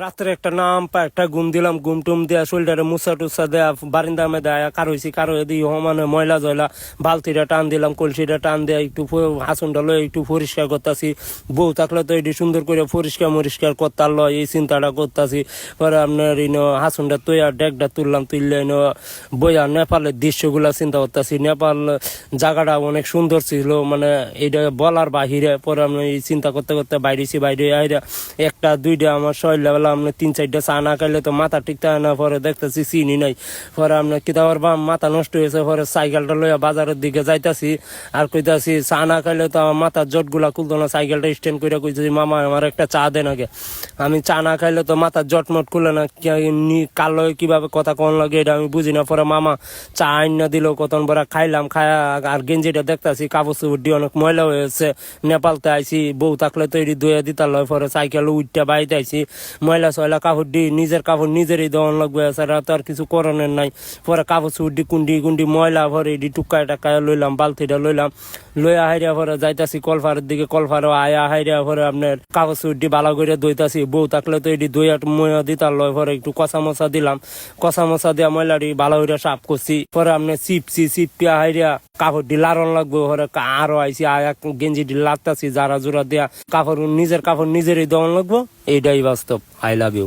রাত্রে একটা নাম পা একটা ঘুম দিলাম, ঘুম টুম দেয়া শরীরটারে মুসা টুসা দেয়া বারিন্দা মে দেয়া কার হয়েছি কারো দিই মানে ময়লা জয়লা বালতিটা টান দিলাম, কলসিটা টান দেয়া একটু হাসুনটা লয়ে একটু পরিষ্কার করতেছি। বউ থাকলে তো এটি সুন্দর করে পরিষ্কার মরিষ্কার করতার লয়, এই চিন্তাটা করতেছি। পরে আপনার হাসুনটা তৈয়া ডেকটা তুললাম, তুললে বইয়া নেপালের দৃশ্যগুলা চিন্তা করতেছি। নেপাল জায়গাটা অনেক সুন্দর ছিল, মানে এটা বলার বাহিরে। পরে আমি চিন্তা করতে করতে বাইরেছি, বাইরে আইরা একটা দুইটা আমার শরীর লেভেল আপনার 3-4টা চা না খাইলে তো মাথা ঠিক থাকে না। পরে দেখতেছি চিনি নাই। পরে আপনার কিতাবার বাম মাথা নষ্ট হয়েছে। পরে সাইকেলটা লইয়া বাজারের দিকে যাইতাছি আর কইতাছি চা না খাইলে তো আমার মাথার জটগুলা খুলতো না। সাইকেলটা স্ট্যান্ড করে কইতেছি মামা আমার একটা চা দেন আগে, আমি চা না খাইলে তো মাথার জটমট খুলে না। কার লগে কিভাবে কথা কোন লাগে এটা আমি বুঝি না। পরে মামা চা আইন না দিল কতন পরে খাইলাম, খায়া আর গেঞ্জিটা দেখতেছি কাপড় চোপড় দিয়ে অনেক ময়লা হয়েছে। নেপালতে আইসি, বউ থাকলে তো এটি ধুয়ে দিতার লয়। পরে সাইকেল উঠটা বাইতে আইসি, ময়লা সয়লা কাপড় দি নিজের কাপড় নিজেরই দেওয়ান লাগবে, এছাড়া তো আর কিছু করণের নাই। পরে কাপড় চোপড় দি কুন্ডি কুন্ডি ময়লা ভরে এটি টুকায় টাকায় লইলাম, বালতিটা লইলাম, লইয়া হাইরিয়া পরে যাইতাছি কলফারের দিকে। কলফারও আয়া হাইরিয়া পরে আপনার কাপড় চোপড় দি ভালো করে ধুইতাছি। বউ থাকলে তো এটি ধুইয়া ময়লা দিতার লয়। পরে একটু কষা মশা দিলাম, কষা মশা দিয়া ময়লাটি ভালো করে সাফ করছি। পরে আপনার চিপিয়া হাইরিয়া কাপড় দি লারন লাগবে। পরে আরো আইসি আয়া গেঞ্জি দি লাড়তাছি যারা জোড়া দিয়া। কাপড় নিজের কাপড় নিজেরই দেওয়ান লাগবো, এইটাই বাস্তব। I love you.